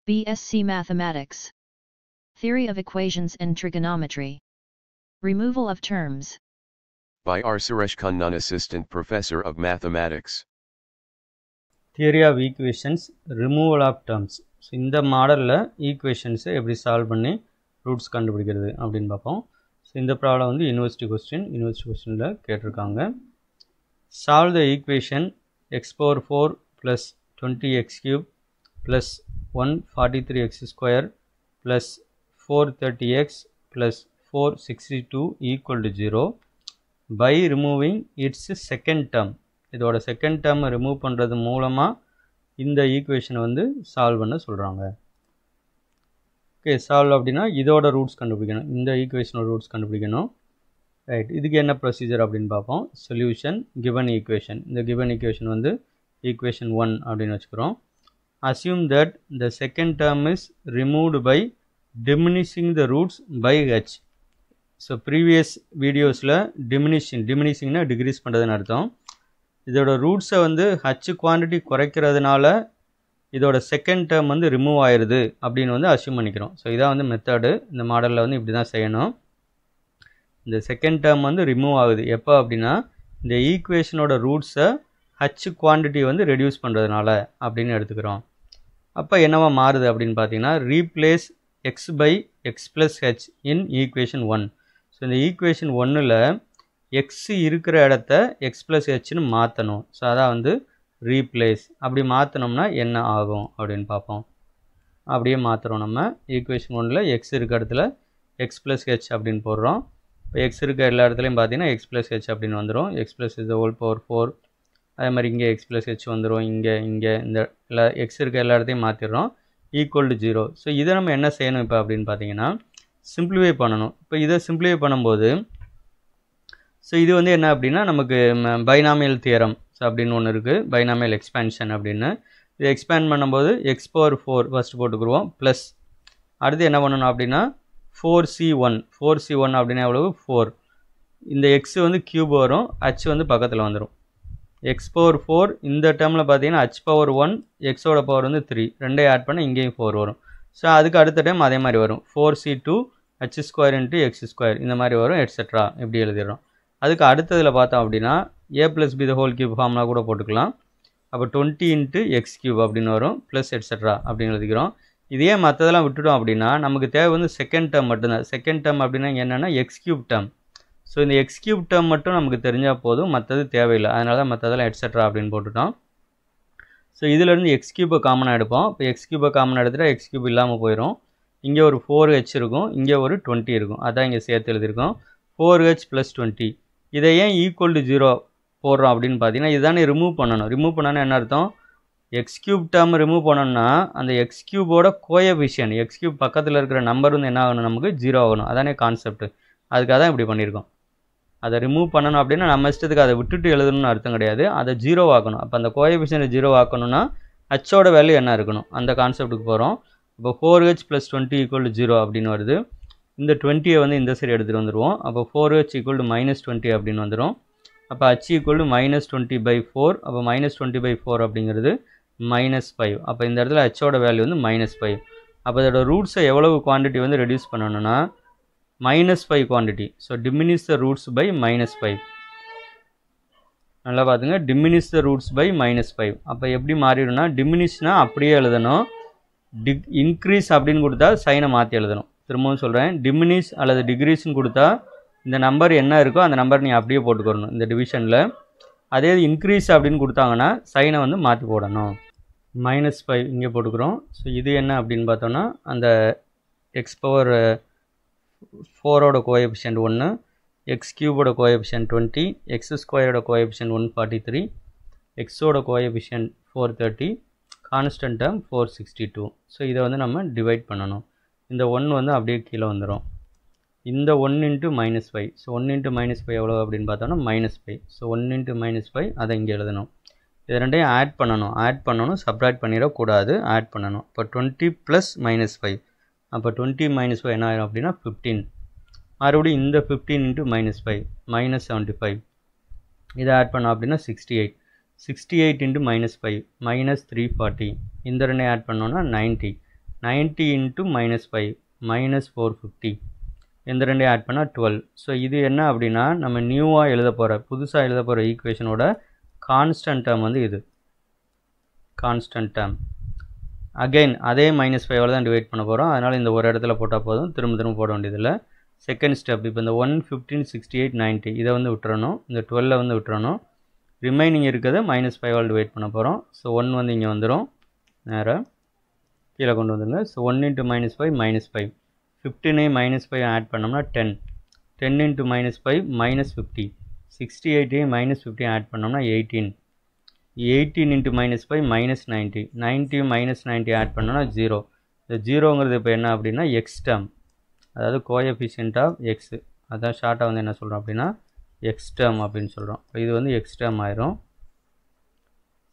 BSc Mathematics. Theory of Equations and Trigonometry. Removal of terms. By R. Suresh Kannan, Assistant Professor of Mathematics. Theory of Equations, Removal of Terms. So, இந்த மாடலில் ஈக்குவேஷன்ஸை எப்படி solve பண்ணி roots கண்டுபிடிக்கிறது அப்படின்னு பார்ப்போம். So இந்த problem வந்து university கொஸ்டினில் கேட்டிருக்காங்க. Solve the equation X power 4 plus 20x cube plus 143x square plus 430x plus 462 equal to 0 by removing its second term. இதோட செகண்ட் டேர்மை ரிமூவ் பண்ணுறது மூலமாக இந்த ஈக்குவேஷனை வந்து சால்வ் பண்ண சொல்கிறாங்க. ஓகே, சால்வ் அப்படின்னா இதோட ரூட்ஸ் கண்டுபிடிக்கணும், இந்த ஈக்குவேஷனோட ரூட்ஸ் கண்டுபிடிக்கணும். ரைட், இதுக்கு என்ன ப்ரொசீஜர் அப்படின்னு பார்ப்போம். Solution given equation. இந்த கிவன் ஈக்குவேஷன் வந்து ஈக்குவேஷன் 1 அப்படின்னு வச்சுக்கிறோம். Assume that the second term is removed by diminishing the roots by h. So previous வீடியோஸில் டிமினிஷிங்னா டிக்ரீஸ் பண்ணுறதுன்னு அர்த்தம். இதோட ரூட்ஸை வந்து h குவான்டிட்டி குறைக்கிறதுனால இதோட செகண்ட் டேர்ம் வந்து ரிமூவ் ஆயிடுது அப்படின்னு வந்து அசியூம் பண்ணிக்கிறோம். ஸோ இதான் வந்து மெத்தடு. இந்த மாடலில் வந்து இப்படி தான் செய்யணும். இந்த செகண்ட் டேர்ம் வந்து ரிமூவ் ஆகுது எப்போ அப்படின்னா இந்த ஈக்குவேஷனோட ரூட்ஸை h குவான்டிட்டி வந்து ரெடியூஸ் பண்ணுறதுனால அப்படின்னு எடுத்துக்கிறோம். அப்போ என்னவா மாறுது அப்படின்னு பார்த்தீங்கன்னா replace x by x plus h in equation 1. So இந்த ஈக்குவேஷன் 1ல் எக்ஸ் இருக்கிற இடத்த எக்ஸ் ப்ளஸ் ஹெச்னு மாற்றணும். ஸோ அதான் வந்து ரீப்ளேஸ். அப்படி மாற்றினோம்னா என்ன ஆகும் அப்படின்னு பார்ப்போம். அப்படியே மாற்றுறோம். நம்ம ஈக்குவேஷன் 1ல் எக்ஸ் இருக்க இடத்துல எக்ஸ் ப்ளஸ் ஹெச் அப்படின்னு போடுறோம். இப்போ எக்ஸ் இருக்க எல்லா இடத்துலையும் பார்த்தீங்கன்னா எக்ஸ் ப்ளஸ் ஹெச் அப்படின்னு வந்துடும். X plus is whole power 4. அதே மாதிரி இங்கே எக்ஸ் ப்ளஸ் ஹெச் வந்துடும். இங்கே இந்த எல்லா எக்ஸ் இருக்க எல்லா இடத்தையும் மாற்றிடுறோம். Equal to 0. ஸோ இதை நம்ம என்ன செய்யணும் இப்போ அப்படின்னு பார்த்தீங்கன்னா சிம்பிளிஃபை பண்ணணும். இப்போ இதை சிம்பிளிஃபை பண்ணும்போது ஸோ இது வந்து என்ன அப்படின்னா நமக்கு பைனாமியல் தியரம் அப்படின்னு ஒன்று இருக்குது, பைனாமியல் எக்ஸ்பேன்ஷன் அப்படின்னு. இது எக்ஸ்பேண்ட் பண்ணும்போது எக்ஸ் பவர் 4 ஃபஸ்ட்டு போட்டுக்குருவோம். ப்ளஸ் அடுத்து என்ன பண்ணணும் அப்படின்னா 4c1 அப்படின்னா எவ்வளவு 4. இந்த எக்ஸ் வந்து கியூப் வரும், h வந்து பக்கத்தில் வந்துடும். எக்ஸ் பவர் 4 இந்த டேர்மில் பார்த்தீங்கன்னா h பவர் 1 எக்ஸோட பவர் வந்து 3, ரெண்டையும் ஆட் பண்ண இங்கேயும் 4 வரும். ஸோ அதுக்கு அடுத்த டைம் அதே மாதிரி வரும் 4c2 h square into X square இந்த மாதிரி வரும், எட்ஸெட்ரா இப்படி எழுதிடுறோம். அதுக்கு அடுத்ததில் பார்த்தோம் அப்படின்னா a plus B the whole cube ஃபார்ம்லாம் கூட போட்டுக்கலாம். அப்போ 20 இன்ட்டு எக்ஸ் கியூப் அப்படின்னு வரும், ப்ளஸ் எட்ஸெட்ரா அப்படின்னு எழுதிக்கிறோம். இதே மற்றதெல்லாம் விட்டுட்டோம் அப்படின்னா நமக்கு தேவை வந்து செகண்ட் டேர்ம் மட்டும்தான். செகண்ட் டேர்ம் அப்படின்னா என்னென்னா எக்ஸ் கியூப் டேர்ம். ஸோ இந்த எக்ஸ் கியூப் டேர்ம் மட்டும் நமக்கு தெரிஞ்சால் போதும், மற்றது தேவையில்லை. அதனால தான் மற்றதெல்லாம் எட்ஸெட்ரா அப்படின்னு போட்டுட்டோம். ஸோ இதிலேருந்து எக்ஸ் கியூப்பை காமனாக எடுப்போம். இப்போ எக்ஸ் கியூப்பை காமனாக எடுத்துகிட்டா எக்ஸ் கியூப் இல்லாமல் போயிடும். இங்கே ஒரு 4h இருக்கும், இங்கே ஒரு 20 இருக்கும். அதான் இங்கே சேர்த்து எழுதியிருக்கோம் 4h ப்ளஸ் 20. இதை ஏன் ஈக்குவல் டு 0 போடுறோம் அப்படின்னு பார்த்தீங்கன்னா இதுதானே ரிமூவ் பண்ணணும். ரிமூவ் பண்ணோன்னா என்ன அர்த்தம், எக்ஸ் கியூப் டேர்ம் ரிமூவ் பண்ணோம்னா அந்த எக்ஸ் கியூபோட கோஎஃபிஷியன்ட் எக்ஸ் கியூப் பக்கத்தில் இருக்கிற நம்பர் வந்து என்ன ஆகணும், நமக்கு 0 ஆகணும். அதானே கான்செப்ட். அதுக்காக தான் இப்படி பண்ணியிருக்கோம். அதை ரிமூவ் பண்ணணும் அப்படின்னா நம்ம இஷ்டத்துக்கு அதை விட்டுட்டு எழுதணும்னு அர்த்தம் கிடையாது, அதை 0 ஆக்கணும். அப்போ அந்த கோஎஃபிஷியன்ட் 0 ஆக்கணும்னா ஹச்சோட வேல்யூ என்ன இருக்கணும், அந்த கான்செப்ட்டுக்கு போகிறோம். இப்போ 4h ப்ளஸ் 20 ஈக்குவல் டு 0 அப்படின்னு வருது. இந்த 20 வந்து இந்த சைடு எடுத்துகிட்டு வந்துடுவோம். அப்போ 4h ஈக்குவல் டு -20 அப்படின்னு வந்துடும். அப்போ h ஈக்குவல் டு -20/4. அப்போ -20/4 அப்படிங்கிறது -5. அப்போ இந்த இடத்துல ஹச்சோட வேல்யூ வந்து -5. அப்போ இதோட ரூட்ஸை எவ்வளவு குவான்டிட்டி வந்து ரெடியூஸ் பண்ணணும்னா -5 quantity. So diminish the roots by -5. நல்லா பார்த்துங்க, டிமினிஷ் த ரூட்ஸ் பை -5. அப்போ எப்படி மாறிடும்னா டிமினிஷ்னா அப்படியே எழுதணும், இன்க்ரீஸ் அப்படின்னு கொடுத்தா சைனை மாற்றி எழுதணும். திரும்பவும் சொல்கிறேன், டிமினிஷ் அல்லது டிக்ரீஸ்ன்னு கொடுத்தா இந்த நம்பர் என்ன இருக்கோ அந்த நம்பர் நீங்கள் அப்படியே போட்டுக்கணும் இந்த டிவிஷனில். அதே இன்க்ரீஸ் அப்படின்னு கொடுத்தாங்கன்னா சைனை வந்து மாற்றி போடணும். -5 இங்கே போட்டுக்கிறோம். ஸோ இது என்ன அப்படின்னு பார்த்தோன்னா அந்த எக்ஸ் பவர் 4ஓட கோஎஃபிஷியன்ட் 1, எக்ஸ் கியூபோட கோஎஃபிஷியன்ட் 20, எக்ஸ் ஸ்கொயரோட கோஎஃபிஷியன்ட் 143, எக்ஸோட கோஎஃபிஷியன்ட் 430, கான்ஸ்டன்ட் டேர்ம் 462. ஸோ இதை வந்து நம்ம டிவைட் பண்ணணும். இந்த 1 வந்து அப்படியே கீழே வந்துடும். இந்த 1 இன்ட்டு -5. ஸோ 1 இன்ட்டு -5 எவ்வளோ அப்படின்னு பார்த்தோன்னா -5. ஸோ 1 இன்ட்டு -5 அதை இங்கே எழுதணும். இது ரெண்டையும் ஆட் பண்ணணும், சப்ராக்ட் பண்ணிடக்கூடாது, ஆட் பண்ணணும். இப்போ 20 ப்ளஸ் -5. அப்போ 20 -5 என்ன ஆயிரும் அப்படின்னா 15. மறுபடியும் இந்த 15 இன்ட்டு -5 -75. இதை ஆட் பண்ணோம் அப்படின்னா 68. 68 இன்ட்டு -5 -340. இந்த ரெண்டையும் ஆட் பண்ணோன்னா 90. 90 into minus 5 minus 450 இந்த ரெண்டையும் ஆட் பண்ணால் 12. ஸோ இது என்ன அப்படின்னா நம்ம நியூவாக எழுத போகிற புதுசாக எழுத போகிற ஈக்குவேஷனோட கான்ஸ்டன்ட் டேர்ம் வந்து இது கான்ஸ்டன்ட் டேர்ம். அகெயின் அதே -5 தான் டிவைட் பண்ண போகிறோம். அதனால் இந்த ஒரு இடத்துல போட்டால் போதும், திரும்ப திரும்ப போட வேண்டியதில்லை. செகண்ட் ஸ்டெப் இப்போ இந்த 1, 15, 68, 90 இதை வந்து விட்டுறணும், இந்த 12 வந்து விட்டுறணும். ரிமைனிங் இருக்கிறத -5 டிவைட் பண்ண போகிறோம். ஸோ 1 வந்து இங்கே வந்துடும், நேராக கீழே கொண்டு வந்துடுங்க. ஸோ 1 into -5 -5, 15 -5 ஆட் பண்ணோம்னா 10, 10 into -5 -50, 68 -50 ஆட் பண்ணோம்னா 18, 18 into -5 -90, 90 -90 ஆட் பண்ணோம்னா 0. இந்த 0ங்கிறது இப்போ என்ன அப்படின்னா எக்ஸ் டேர்ம், அதாவது கோஎஃபிஷியன்ட் ஆஃப் எக்ஸு, அதான் ஷார்ட்டாக வந்து என்ன சொல்கிறோம் அப்படின்னா எக்ஸ் டேர்ம் அப்படின்னு சொல்கிறோம். இது வந்து எக்ஸ் டேர்ம் ஆயிரும்.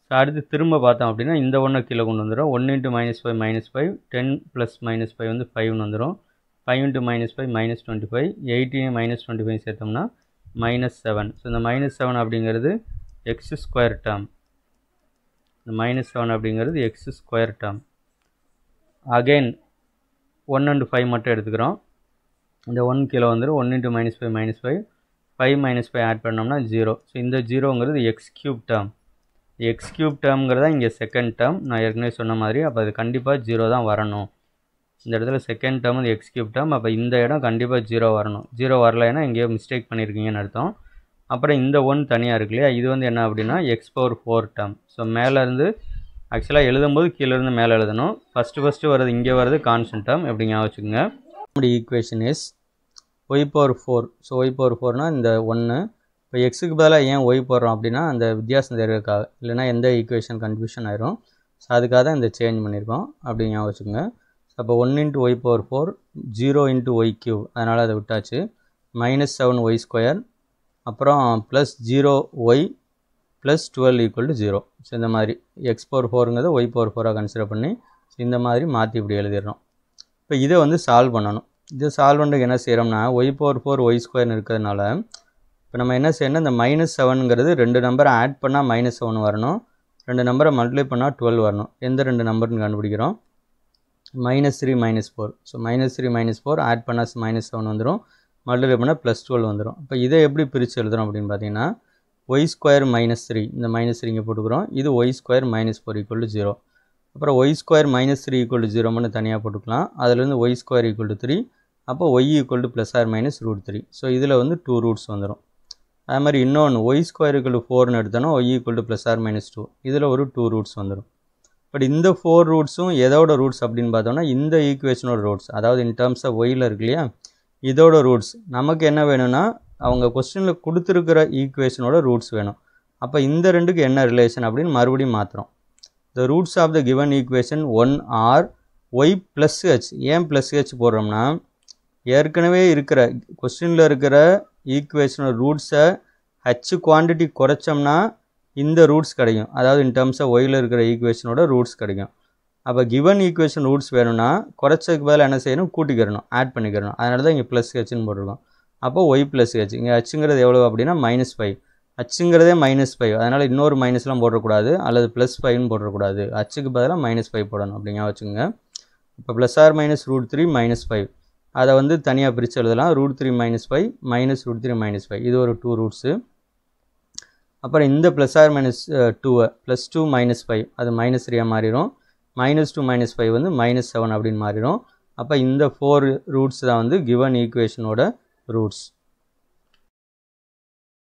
ஸோ அடுத்து திரும்ப பார்த்தோம் அப்படின்னா இந்த ஒன்றை கீழே கொண்டு வந்துடும். 1 into -5 -5, 10 + -5 வந்து 5ன்னு வந்துடும். 5 into -5 -25, 18 -25 சேர்த்தோம்னா -7. ஸோ இந்த -7 அப்படிங்கிறது எக்ஸ் ஸ்கொயர் டேர்ம், இந்த -7 அப்படிங்கிறது X square term. Again 1 and 5 மட்டும் எடுத்துக்கிறோம். இந்த 1 கீழே வந்துடும். 1 into -5 -5, 5 -5 ஆட் பண்ணோம்னா 0. ஸோ இந்த 0ங்கிறது x cube term, x cube டேர்ம்ங்கிறதா இங்கே செகண்ட் டேர்ம். நான் ஏற்கனவே சொன்ன மாதிரி அப்போ அது கண்டிப்பாக 0 தான் வரணும். இந்த இடத்துல செகண்ட் டேர்ம் வந்து எக்ஸ் கியூப் டேர்ம், அப்போ இந்த இடம் கண்டிப்பாக 0 வரணும். 0 வரலைன்னா எங்கேயோ மிஸ்டேக் பண்ணியிருக்கீங்கன்னு அர்த்தம். அப்புறம் இந்த 1 தனியாக இருக்கு இல்லையா, இது வந்து என்ன அப்படின்னா x⁴ டேர்ம். ஸோ மேலேருந்து ஆக்சுவலாக எழுதும்போது கீழேருந்து மேலே எழுதணும். ஃபஸ்ட்டு வர்றது இங்கே வர்றது கான்ஸ்டன்ட் டேர்ம், எப்படி ஞாபகம் வச்சுக்கோங்க. நம்முடைய equation is y⁴. So y⁴ இந்த 1. இப்போ எக்ஸுக்கு பதிலாக ஏன் y போடுறோம் அப்படின்னா அந்த வித்தியாசம் தெரிவிக்காக, இல்லைனா எந்த ஈக்குவேஷன் கன்ஃபியூஷன் ஆயிரும். ஸோ அதுக்காக தான் இந்த சேஞ்ச் பண்ணியிருக்கோம், அப்படி ஞாபகம் வச்சுக்கோங்க. அப்போ 1 into y⁴, 0 into y³, அதனால் அதை விட்டாச்சு. -7y², அப்புறம் +0y + 12 = 0. ஸோ இந்த மாதிரி x⁴ y⁴ கன்சிடர் பண்ணி இந்த மாதிரி மாற்றி இப்படி எழுதிடுறோம். இப்போ இதை வந்து சால்வ் பண்ணணும். இதை சால்வ் பண்ணுறதுக்கு என்ன செய்கிறோம்னா y⁴ y² இருக்கிறதுனால இப்போ நம்ம என்ன செய்யணும், இந்த -7ங்கிறது 2 நம்பரை ஆட் பண்ணால் -7 வரணும், 2 நம்பரை மல்டிப்ளை பண்ணால் 12 வரணும். எந்த 2 நம்பர்னு கண்டுபிடிக்கிறோம், -3 -4. ஸோ -3 -4 ஆட் பண்ணால் -7 வந்துடும், மல்டிப்ளை பண்ணால் +12 வந்துடும். இப்போ இதை எப்படி பிரித்து எழுதுறோம் அப்படின்னு பார்த்தீங்கன்னா y² -3, இந்த -3 இங்கே போட்டுக்கிறோம். இது y² -4 = 0. அப்புறம் y² -3 = 0 மட்டும் தனியாக போட்டுக்கலாம். அதுலேருந்து y² = 3, அப்போ y = ±√3. ஸோ இதில் வந்து 2 ரூட்ஸ் வந்துடும். அது மாதிரி இன்னொன்று y² = 4ன்னு எடுத்தோன்னா y = ±2, இதில் ஒரு 2 ரூட்ஸ் வந்துடும். பட் இந்த 4 ரூட்ஸும் எதோட ரூட்ஸ் அப்படின்னு பார்த்தோம்னா இந்த ஈக்குவேஷனோட ரூட்ஸ், அதாவது இன் டேர்ம்ஸ் ஆஃப் ஒயில் இருக்கு இல்லையா, இதோட ரூட்ஸ். நமக்கு என்ன வேணும்னா அவங்க கொஸ்டினில் கொடுத்துருக்கிற ஈக்குவேஷனோட ரூட்ஸ் வேணும். அப்போ இந்த ரெண்டுக்கு என்ன ரிலேஷன் அப்படின்னு மறுபடியும் மாற்றுறோம். The roots of the given equation 1 are y + h. ஏன் +h போடுறோம்னா ஏற்கனவே இருக்கிற கொஸ்டினில் இருக்கிற ஈக்குவேஷனோட ரூட்ஸை h குவான்டிட்டி குறைச்சோம்னா இந்த ரூட்ஸ் கிடைக்கும், அதாவது இன் டேர்ம்ஸ் ஆஃப் ஒயில் இருக்கிற ஈக்குவேஷனோட ரூட்ஸ் கிடைக்கும். அப்போ கிவன் ஈக்குவேஷன் ரூட்ஸ் வேணும்னா குறைச்சதுக்கு பதில் என்ன செய்யணும், கூட்டிக்கிறணும், ஆட் பண்ணிக்கிறணும். அதனால தான் இங்கே +hன்னு போட்டிருக்கோம். அப்போ y + h, இங்கே hங்கிறது எவ்வளோ அப்படின்னா -5, hங்கிறதே -5, அதனால் இன்னொரு மைனஸ்லாம் போடக்கூடாது, அல்லது +5ன்னு போடக்கூடாது, hக்கு பதிலாக -5 போடணும் அப்படிங்க வச்சுங்க. இப்போ ±√3 -5 அதை வந்து தனியாக பிரித்து எழுதலாம். √3 - 5 -√3 - 5 இது ஒரு 2 ரூட்ஸு. அப்புறம் இந்த ±2 +2 -5 அது -3 மாறிடும். -2 -5 வந்து -7 அப்படின்னு மாறிடும். அப்போ இந்த 4 ரூட்ஸ் தான் வந்து கிவன் ஈக்குவேஷனோட ரூட்ஸ்.